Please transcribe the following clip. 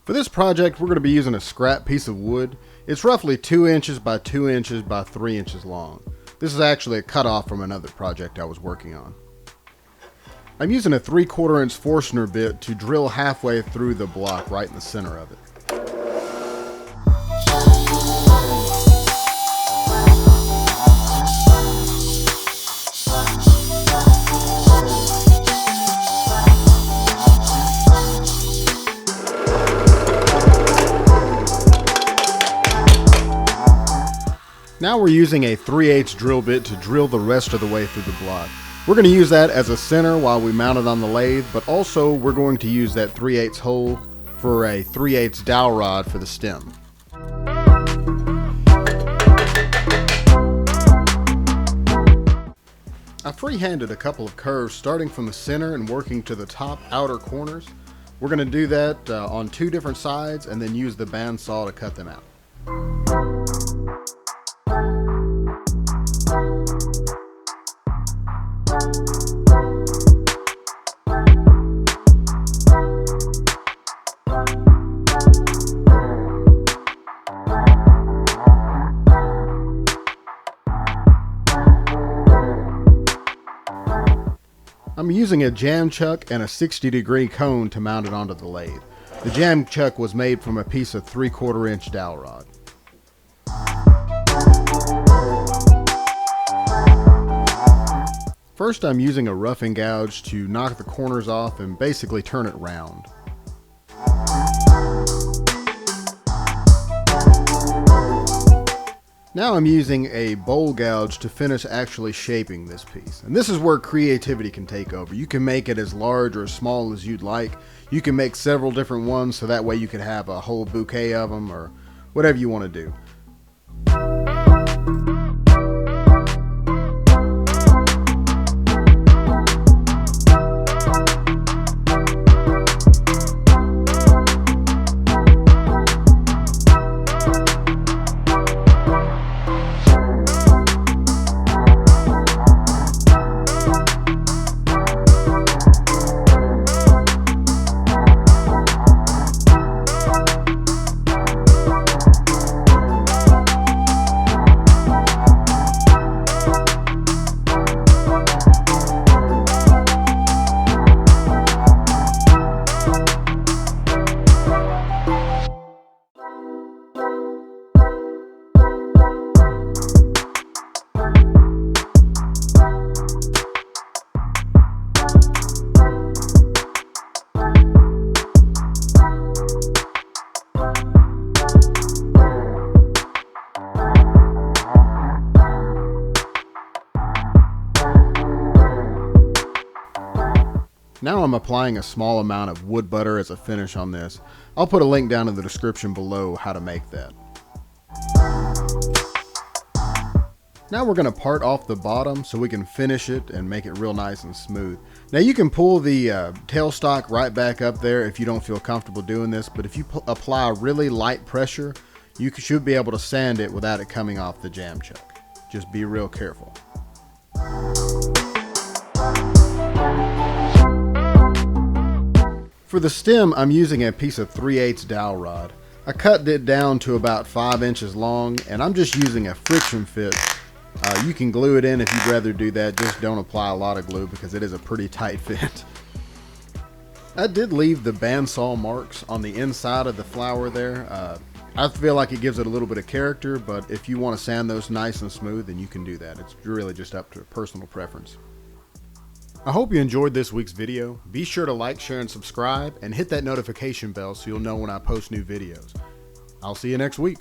For this project, we're going to be using a scrap piece of wood. It's roughly 2 inches by 2 inches by 3 inches long. This is actually a cutoff from another project I was working on. I'm using a 3/4 inch Forstner bit to drill halfway through the block right in the center of it. Now we're using a 3/8 drill bit to drill the rest of the way through the block. We're going to use that as a center while we mount it on the lathe, but also we're going to use that 3/8 hole for a 3/8 dowel rod for the stem. I freehanded a couple of curves starting from the center and working to the top outer corners. We're going to do that on 2 different sides and then use the bandsaw to cut them out. I'm using a jam chuck and a 60-degree cone to mount it onto the lathe. The jam chuck was made from a piece of 3/4 inch dowel rod. First, I'm using a roughing gouge to knock the corners off and basically turn it round. Now I'm using a bowl gouge to finish actually shaping this piece. And this is where creativity can take over. You can make it as large or as small as you'd like. You can make several different ones so that way you can have a whole bouquet of them or whatever you want to do. Now I'm applying a small amount of wood butter as a finish on this. I'll put a link down in the description below how to make that. Now we're going to part off the bottom so we can finish it and make it real nice and smooth. Now you can pull the tailstock right back up there if you don't feel comfortable doing this, but if you apply really light pressure, you should be able to sand it without it coming off the jam chuck. Just be real careful. For the stem, I'm using a piece of 3/8 dowel rod. I cut it down to about 5 inches long, and I'm just using a friction fit. You can glue it in if you'd rather do that. Just don't apply a lot of glue because it is a pretty tight fit. I did leave the bandsaw marks on the inside of the flower there. I feel like it gives it a little bit of character, but if you want to sand those nice and smooth, then you can do that. It's really just up to personal preference. I hope you enjoyed this week's video. Be sure to like, share, and subscribe, and hit that notification bell so you'll know when I post new videos. I'll see you next week.